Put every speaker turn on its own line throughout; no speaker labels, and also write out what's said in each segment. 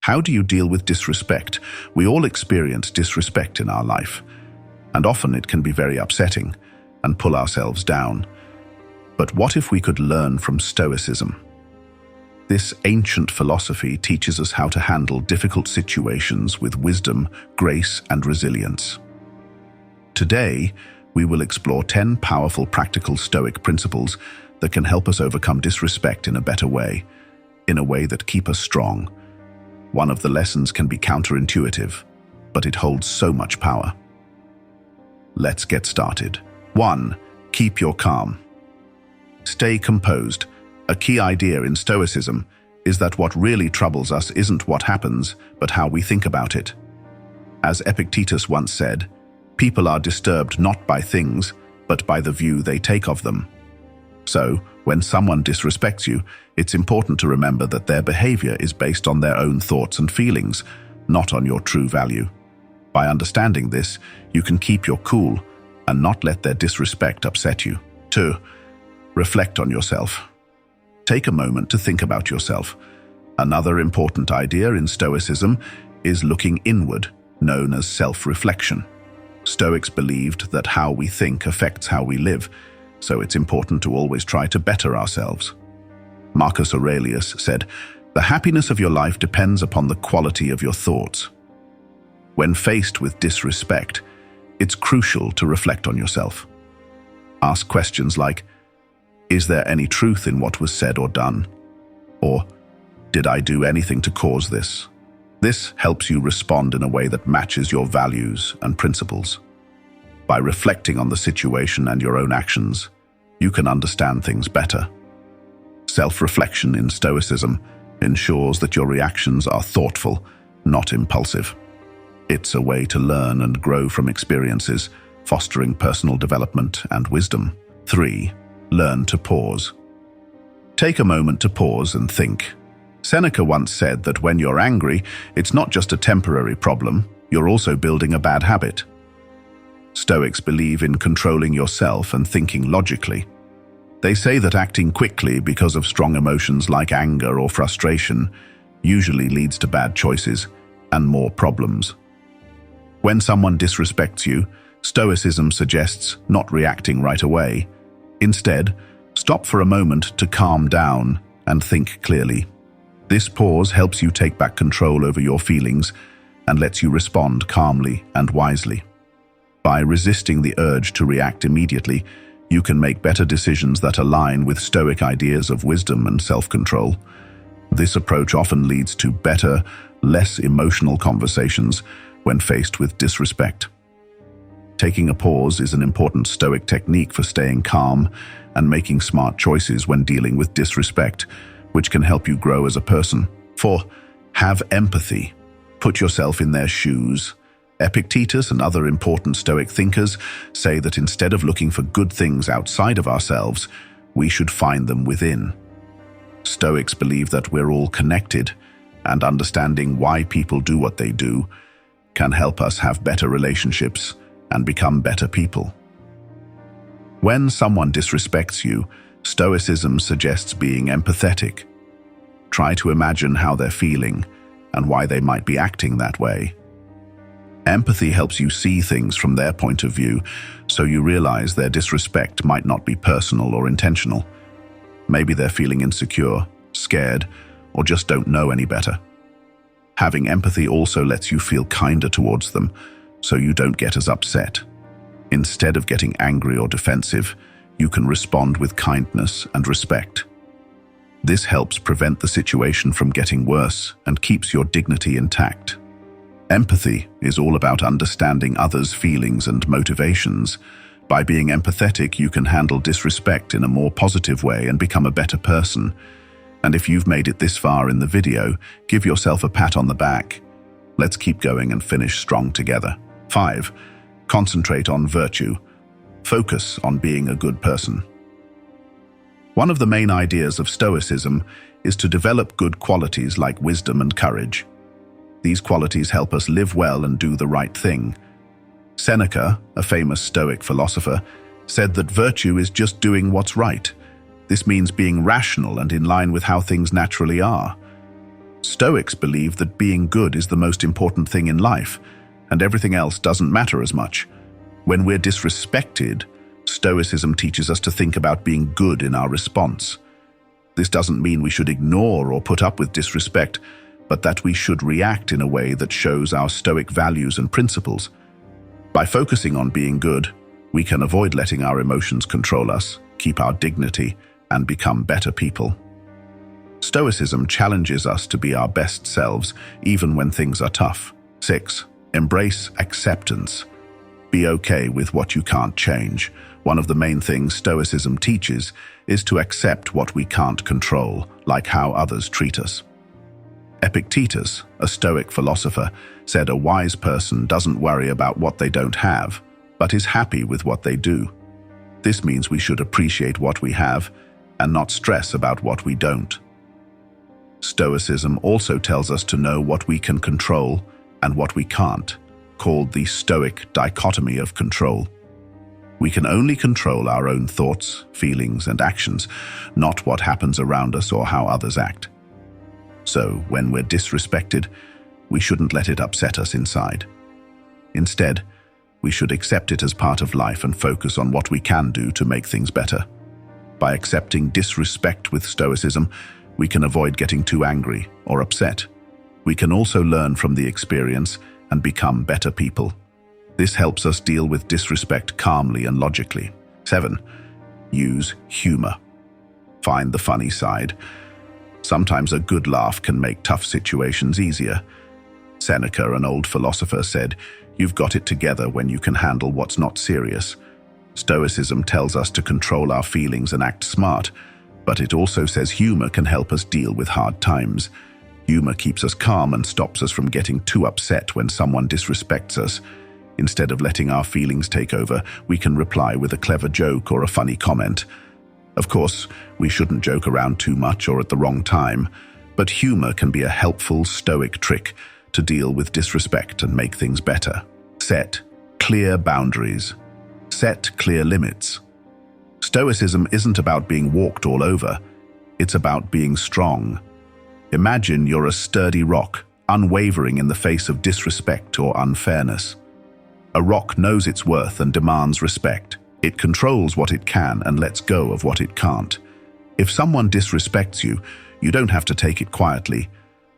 How do you deal with disrespect? We all experience disrespect in our life, and often it can be very upsetting and pull ourselves down. But what if we could learn from Stoicism? This ancient philosophy teaches us how to handle difficult situations with wisdom, grace, and resilience. Today, we will explore 10 powerful practical Stoic principles that can help us overcome disrespect in a better way, in a way that keep us strong. One of the lessons can be counterintuitive, but it holds so much power. Let's get started. 1. Keep your calm. Stay composed. A key idea in Stoicism is that what really troubles us isn't what happens, but how we think about it. As Epictetus once said, people are disturbed not by things, but by the view they take of them. So, when someone disrespects you, it's important to remember that their behavior is based on their own thoughts and feelings, not on your true value. By understanding this, you can keep your cool and not let their disrespect upset you. 2. Reflect on yourself. Take a moment to think about yourself. Another important idea in Stoicism is looking inward, known as self-reflection. Stoics believed that how we think affects how we live, so it's important to always try to better ourselves. Marcus Aurelius said, "The happiness of your life depends upon the quality of your thoughts." When faced with disrespect, it's crucial to reflect on yourself. Ask questions like, is there any truth in what was said or done? Or, did I do anything to cause this? This helps you respond in a way that matches your values and principles. By reflecting on the situation and your own actions, you can understand things better. Self-reflection in Stoicism ensures that your reactions are thoughtful, not impulsive. It's a way to learn and grow from experiences, fostering personal development and wisdom. 3. Learn to pause. Take a moment to pause and think. Seneca once said that when you're angry, it's not just a temporary problem, you're also building a bad habit. Stoics believe in controlling yourself and thinking logically. They say that acting quickly because of strong emotions like anger or frustration usually leads to bad choices and more problems. When someone disrespects you, Stoicism suggests not reacting right away. Instead, stop for a moment to calm down and think clearly. This pause helps you take back control over your feelings and lets you respond calmly and wisely. By resisting the urge to react immediately, you can make better decisions that align with Stoic ideas of wisdom and self-control. This approach often leads to better, less emotional conversations when faced with disrespect. Taking a pause is an important Stoic technique for staying calm and making smart choices when dealing with disrespect, which can help you grow as a person. 4. Have empathy. Put yourself in their shoes. Epictetus and other important Stoic thinkers say that instead of looking for good things outside of ourselves, we should find them within. Stoics believe that we're all connected, and understanding why people do what they do can help us have better relationships and become better people. When someone disrespects you, Stoicism suggests being empathetic. Try to imagine how they're feeling and why they might be acting that way. Empathy helps you see things from their point of view, so you realize their disrespect might not be personal or intentional. Maybe they're feeling insecure, scared, or just don't know any better. Having empathy also lets you feel kinder towards them, so you don't get as upset. Instead of getting angry or defensive, you can respond with kindness and respect. This helps prevent the situation from getting worse and keeps your dignity intact. Empathy is all about understanding others' feelings and motivations. By being empathetic, you can handle disrespect in a more positive way and become a better person. And if you've made it this far in the video, give yourself a pat on the back. Let's keep going and finish strong together. 5. Concentrate on virtue. Focus on being a good person. One of the main ideas of Stoicism is to develop good qualities like wisdom and courage. These qualities help us live well and do the right thing. Seneca, a famous Stoic philosopher, said that virtue is just doing what's right. This means being rational and in line with how things naturally are. Stoics believe that being good is the most important thing in life, and everything else doesn't matter as much. When we're disrespected, Stoicism teaches us to think about being good in our response. This doesn't mean we should ignore or put up with disrespect, but that we should react in a way that shows our Stoic values and principles. By focusing on being good, we can avoid letting our emotions control us, keep our dignity, and become better people. Stoicism challenges us to be our best selves, even when things are tough. 6. Embrace acceptance. Be okay with what you can't change. One of the main things Stoicism teaches is to accept what we can't control, like how others treat us. Epictetus, a Stoic philosopher, said a wise person doesn't worry about what they don't have, but is happy with what they do. This means we should appreciate what we have and not stress about what we don't. Stoicism also tells us to know what we can control and what we can't, called the Stoic dichotomy of control. We can only control our own thoughts, feelings, and actions, not what happens around us or how others act. So, when we're disrespected, we shouldn't let it upset us inside. Instead, we should accept it as part of life and focus on what we can do to make things better. By accepting disrespect with Stoicism, we can avoid getting too angry or upset. We can also learn from the experience and become better people. This helps us deal with disrespect calmly and logically. 7. Use humor. Find the funny side. Sometimes a good laugh can make tough situations easier. Seneca, an old philosopher, said, "You've got it together when you can handle what's not serious." Stoicism tells us to control our feelings and act smart, but it also says humor can help us deal with hard times. Humor keeps us calm and stops us from getting too upset when someone disrespects us. Instead of letting our feelings take over, we can reply with a clever joke or a funny comment. Of course, we shouldn't joke around too much or at the wrong time, but humor can be a helpful Stoic trick to deal with disrespect and make things better. Set clear boundaries. Set clear limits. Stoicism isn't about being walked all over. It's about being strong. Imagine you're a sturdy rock, unwavering in the face of disrespect or unfairness. A rock knows its worth and demands respect. It controls what it can and lets go of what it can't. If someone disrespects you, you don't have to take it quietly,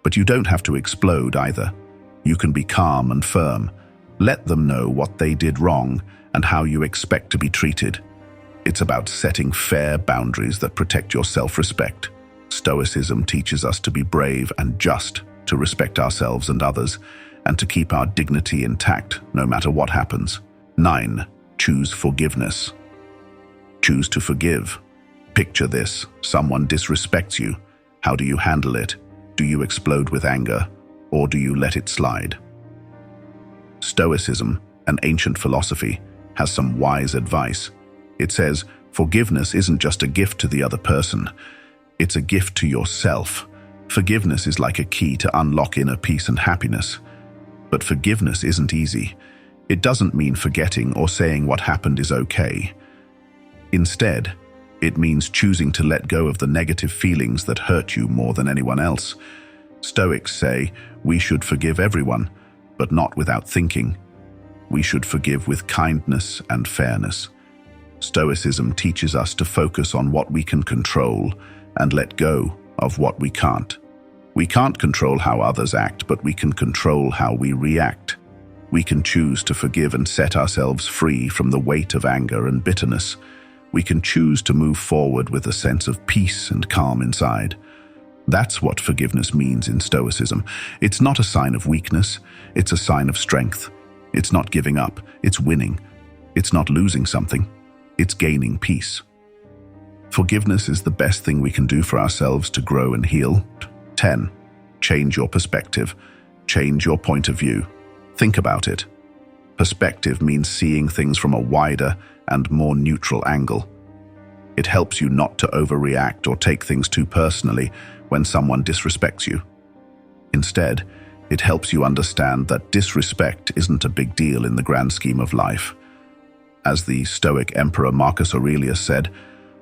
but you don't have to explode either. You can be calm and firm. Let them know what they did wrong and how you expect to be treated. It's about setting fair boundaries that protect your self-respect. Stoicism teaches us to be brave and just, to respect ourselves and others, and to keep our dignity intact no matter what happens. 9. Choose forgiveness. Choose to forgive. Picture this: someone disrespects you. How do you handle it? Do you explode with anger, or do you let it slide? Stoicism, an ancient philosophy, has some wise advice. It says, forgiveness isn't just a gift to the other person. It's a gift to yourself. Forgiveness is like a key to unlock inner peace and happiness. But forgiveness isn't easy. It doesn't mean forgetting or saying what happened is okay. Instead, it means choosing to let go of the negative feelings that hurt you more than anyone else. Stoics say we should forgive everyone, but not without thinking. We should forgive with kindness and fairness. Stoicism teaches us to focus on what we can control and let go of what we can't. We can't control how others act, but we can control how we react. We can choose to forgive and set ourselves free from the weight of anger and bitterness. We can choose to move forward with a sense of peace and calm inside. That's what forgiveness means in Stoicism. It's not a sign of weakness, it's a sign of strength. It's not giving up, it's winning. It's not losing something, it's gaining peace. Forgiveness is the best thing we can do for ourselves to grow and heal. 10. Change your perspective. Change your point of view. Think about it. Perspective means seeing things from a wider and more neutral angle. It helps you not to overreact or take things too personally when someone disrespects you. Instead, it helps you understand that disrespect isn't a big deal in the grand scheme of life. As the Stoic Emperor Marcus Aurelius said,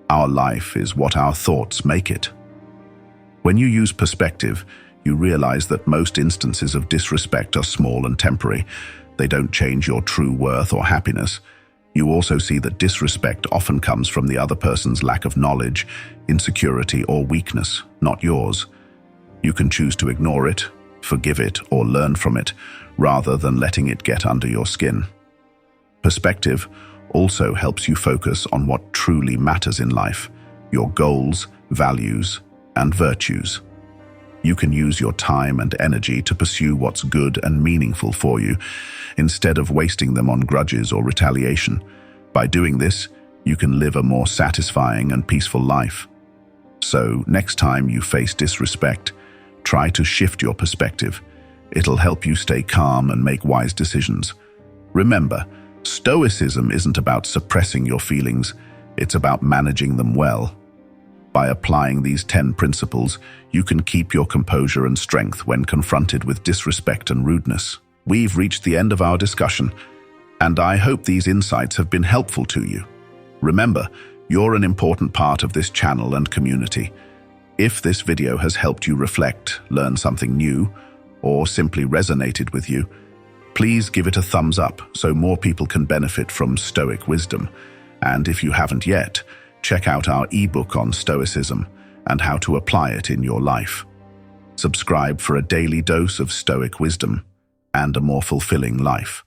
"Our life is what our thoughts make it." When you use perspective, you realize that most instances of disrespect are small and temporary. They don't change your true worth or happiness. You also see that disrespect often comes from the other person's lack of knowledge, insecurity, or weakness, not yours. You can choose to ignore it, forgive it, or learn from it, rather than letting it get under your skin. Perspective also helps you focus on what truly matters in life, your goals, values, and virtues. You can use your time and energy to pursue what's good and meaningful for you, instead of wasting them on grudges or retaliation. By doing this, you can live a more satisfying and peaceful life. So, next time you face disrespect, try to shift your perspective. It'll help you stay calm and make wise decisions. Remember, Stoicism isn't about suppressing your feelings, it's about managing them well. By applying these 10 principles, you can keep your composure and strength when confronted with disrespect and rudeness. We've reached the end of our discussion, and I hope these insights have been helpful to you. Remember, you're an important part of this channel and community. If this video has helped you reflect, learn something new, or simply resonated with you, please give it a thumbs up so more people can benefit from Stoic wisdom. And if you haven't yet, check out our ebook on Stoicism and how to apply it in your life. Subscribe for a daily dose of Stoic wisdom and a more fulfilling life.